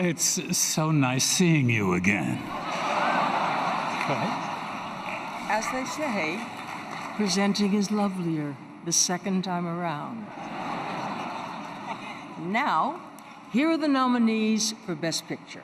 It's so nice seeing you again. As they say, presenting is lovelier the second time around. Now, here are the nominees for Best Picture.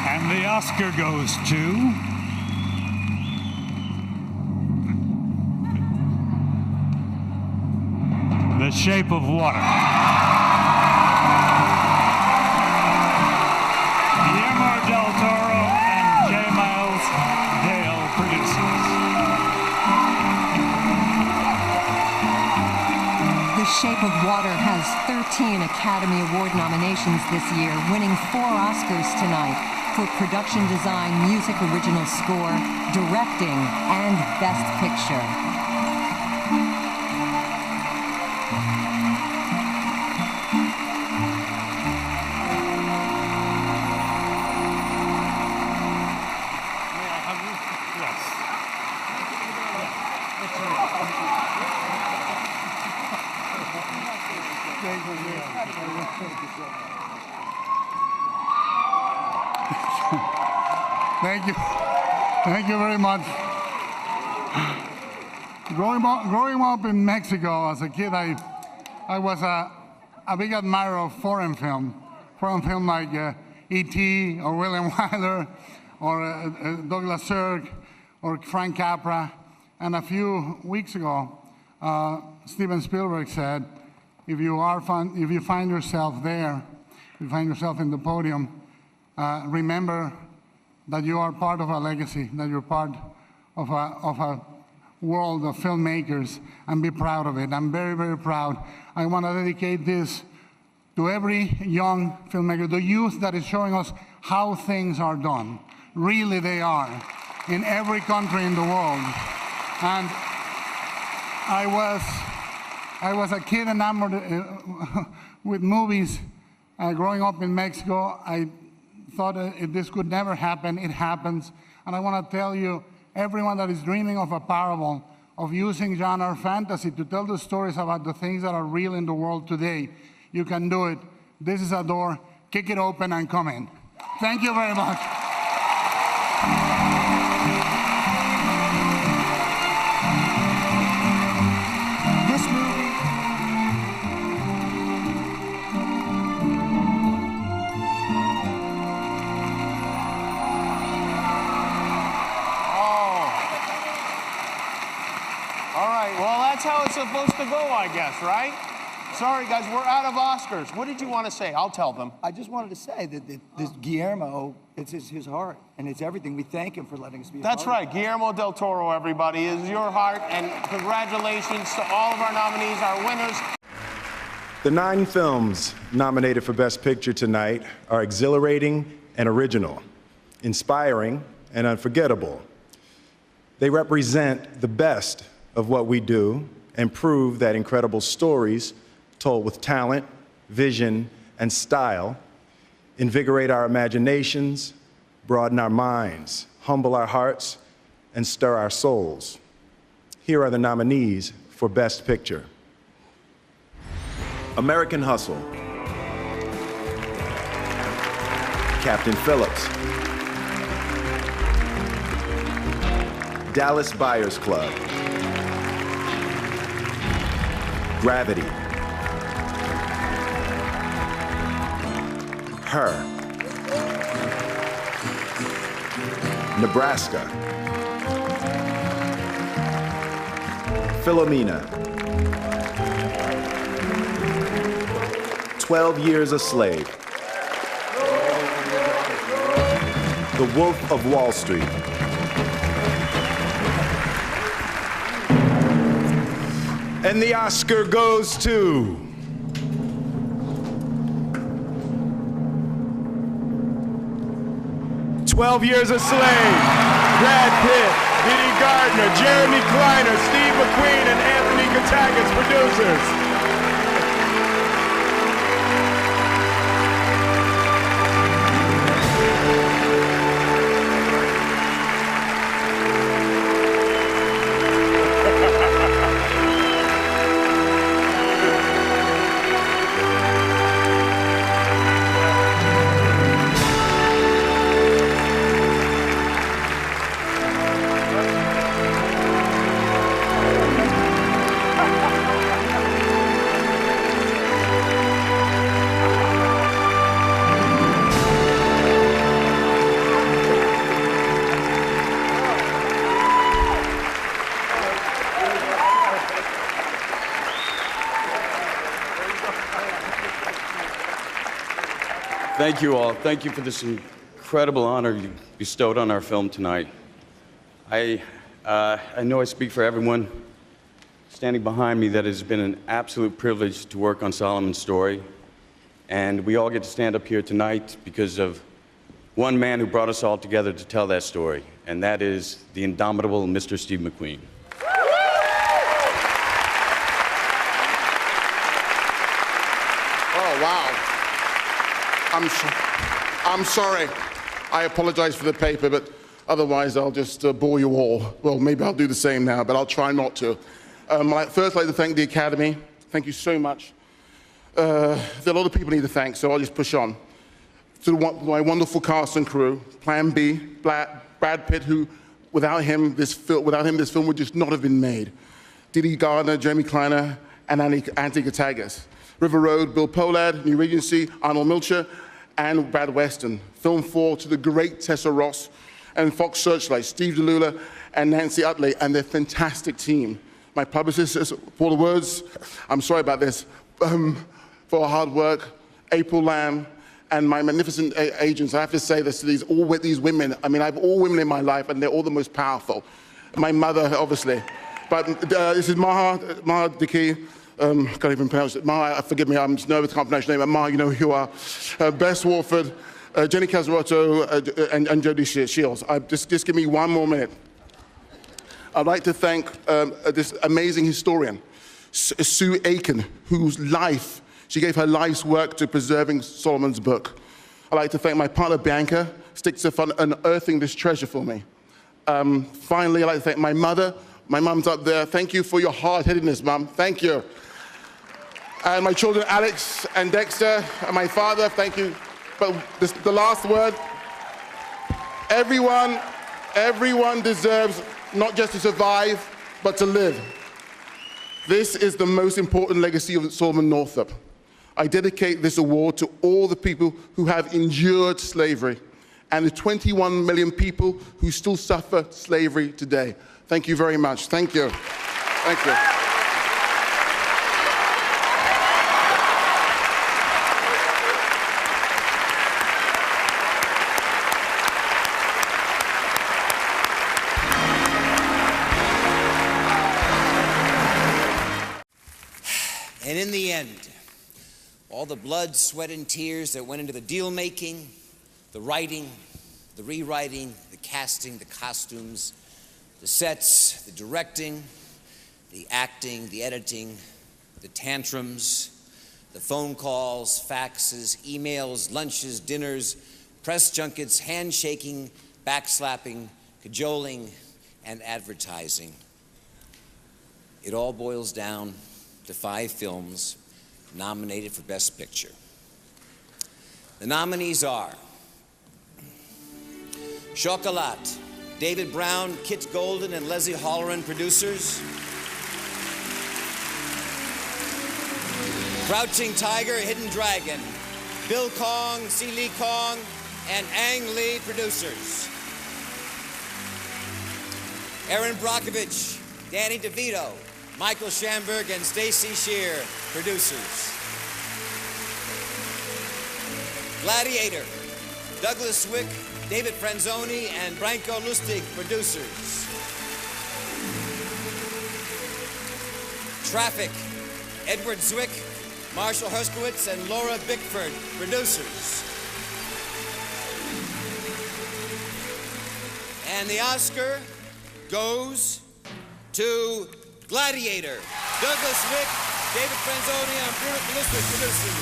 And the Oscar goes to... The Shape of Water. Guillermo del Toro and J. Miles Dale produces. The Shape of Water has 13 Academy Award nominations this year, winning 4 Oscars tonight for production design, music original score, directing, and Best Picture. Thank you. Thank you very much. Growing up in Mexico as a kid, I was a big admirer of foreign film like E.T. or William Wyler or Douglas Sirk or Frank Capra. And a few weeks ago, Steven Spielberg said, if you find yourself there, if you find yourself in the podium, remember that you are part of a legacy, that you're part of a world of filmmakers, and be proud of it. I'm very, very proud. I want to dedicate this to every young filmmaker, the youth that is showing us how things are done. Really, they are, in every country in the world. And I was a kid enamored with movies growing up in Mexico. I thought this could never happen. It happens. And I want to tell you, everyone that is dreaming of a parable, of using genre fantasy to tell the stories about the things that are real in the world today, you can do it. This is a door. Kick it open and come in. Thank you very much. How it's supposed to go, I guess, right? Sorry, guys, we're out of Oscars. What did you want to say? I'll tell them. I just wanted to say that this Guillermo, it's his heart, and it's everything. We thank him for letting us be a part of it. That's right. Guillermo del Toro, everybody, is your heart, and congratulations to all of our nominees, our winners. The 9 films nominated for Best Picture tonight are exhilarating and original, inspiring and unforgettable. They represent the best of what we do and prove that incredible stories told with talent, vision, and style invigorate our imaginations, broaden our minds, humble our hearts, and stir our souls. Here are the nominees for Best Picture. American Hustle, Captain Phillips, Dallas Buyers Club, Gravity, Her, Nebraska, Philomena, 12 Years a Slave, The Wolf of Wall Street, and the Oscar goes to... "12 Years a Slave." Brad Pitt, Didi Gardner, Jeremy Kleiner, Steve McQueen, and Anthony Gattel. producers. Thank you all. Thank you for this incredible honor you bestowed on our film tonight. I know I speak for everyone standing behind me that it has been an absolute privilege to work on Solomon's story. And we all get to stand up here tonight because of one man who brought us all together to tell that story, and that is the indomitable Mr. Steve McQueen. Oh, wow. I'm sorry. I apologize for the paper, but otherwise I'll just bore you all. Well, maybe I'll do the same now, but I'll try not to. I'd first like to thank the Academy. Thank you so much. There are a lot of people I need to thank, so I'll just push on. To my wonderful cast and crew, Plan B, Brad Pitt, who without him this film would just not have been made. Didi Gardner, Jeremy Kleiner, and Andy Katagas. River Road, Bill Pollard, New Regency, Arnold Milcher, and Brad Weston. Film 4 to the great Tessa Ross, and Fox Searchlight, Steve DeLulla and Nancy Utley, and their fantastic team. My publicist, for the words, I'm sorry about this, for hard work, April Lamb, and my magnificent agents. I have to say this to these women. I mean, I have all women in my life, and they're all the most powerful. My mother, obviously. But this is Maha Diki. Can't even pronounce it. Maha, forgive me, I'm just nervous, can't pronounce your name. Maha, you know who you are. Bess Warford, Jenny Casarotto, and Jodie Shields. Just give me one more minute. I'd like to thank this amazing historian, Sue Aiken, whose life, she gave her life's work to preserving Solomon's book. I'd like to thank my partner, Bianca, sticks to fun unearthing this treasure for me. Finally, I'd like to thank my mother. My mum's up there. Thank you for your hard-headedness, Mum. Thank you. And my children, Alex and Dexter, and my father, thank you. But the last word, everyone deserves not just to survive, but to live. This is the most important legacy of Solomon Northup. I dedicate this award to all the people who have endured slavery and the 21 million people who still suffer slavery today. Thank you very much. Thank you. Thank you. And in the end, all the blood, sweat, and tears that went into the deal-making, the writing, the rewriting, the casting, the costumes, the sets, the directing, the acting, the editing, the tantrums, the phone calls, faxes, emails, lunches, dinners, press junkets, handshaking, backslapping, cajoling, and advertising. It all boils down to 5 films nominated for Best Picture. The nominees are Chocolat, David Brown, Kit Golden, and Leslie Holloran, producers. Crouching Tiger, Hidden Dragon, Bill Kong, Si Lee Kong, and Ang Lee, producers. Aaron Brockovich, Danny DeVito, Michael Schamberg, and Stacy Shear, producers. Gladiator, Douglas Wick, David Franzoni, and Branko Lustig, producers. Traffic, Edward Zwick, Marshall Herskowitz, and Laura Bickford, producers. And the Oscar goes to Gladiator. Douglas Wick, David Franzoni, and Bruno Callisto producing.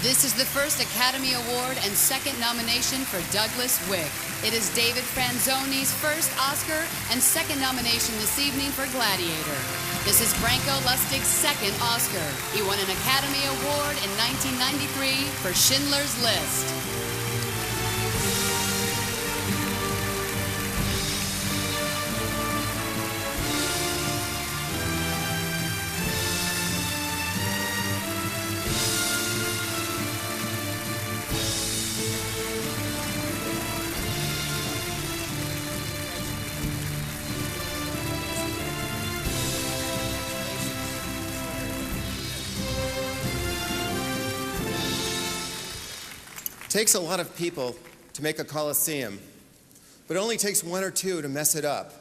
This is the first Academy Award and second nomination for Douglas Wick. It is David Franzoni's first Oscar and second nomination this evening for Gladiator. This is Franco Lustig's second Oscar. He won an Academy Award in 1993 for Schindler's List. It takes a lot of people to make a Colosseum, but it only takes one or two to mess it up.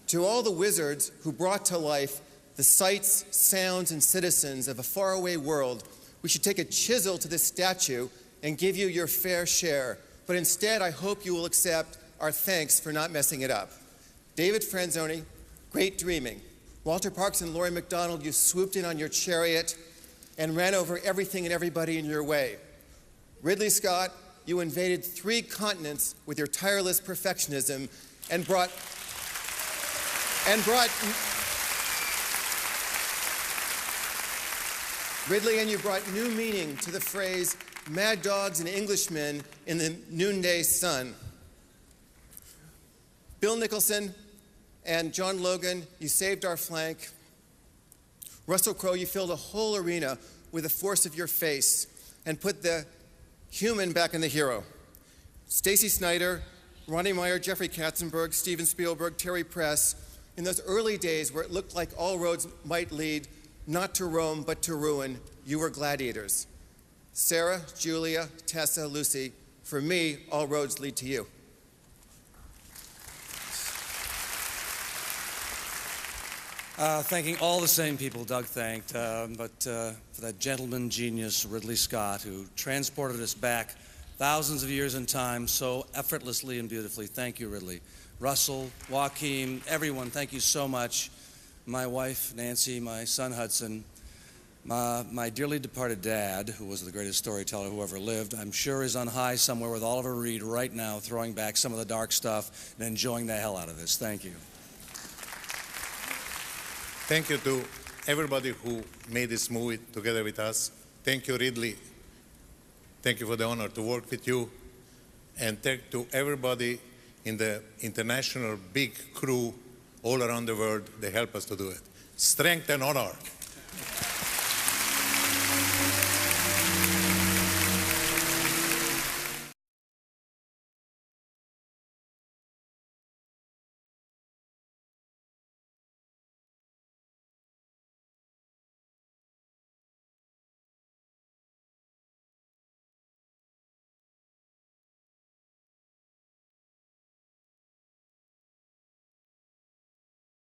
To all the wizards who brought to life the sights, sounds, and citizens of a faraway world, we should take a chisel to this statue and give you your fair share. But instead, I hope you will accept our thanks for not messing it up. David Franzoni, great dreaming. Walter Parks and Laurie McDonald, you swooped in on your chariot and ran over everything and everybody in your way. Ridley Scott, you invaded 3 continents with your tireless perfectionism and brought Ridley, and you brought new meaning to the phrase mad dogs and Englishmen in the noonday sun. Bill Nicholson and John Logan, you saved our flank. Russell Crowe, you filled a whole arena with the force of your face and put the human back in the hero. Stacey Snider, Ronnie Meyer, Jeffrey Katzenberg, Steven Spielberg, Terry Press, in those early days where it looked like all roads might lead not to Rome but to ruin, you were gladiators. Sarah, Julia, Tessa, Lucy, for me, all roads lead to you. Thanking all the same people Doug thanked, but for that gentleman genius, Ridley Scott, who transported us back thousands of years in time so effortlessly and beautifully. Thank you, Ridley. Russell, Joaquin, everyone, thank you so much. My wife, Nancy, my son, Hudson, my dearly departed dad, who was the greatest storyteller who ever lived, I'm sure is on high somewhere with Oliver Reed right now, throwing back some of the dark stuff and enjoying the hell out of this. Thank you. Thank you to everybody who made this movie together with us. Thank you, Ridley. Thank you for the honor to work with you. And thank to everybody in the international big crew all around the world. They help us to do it. Strength and honor.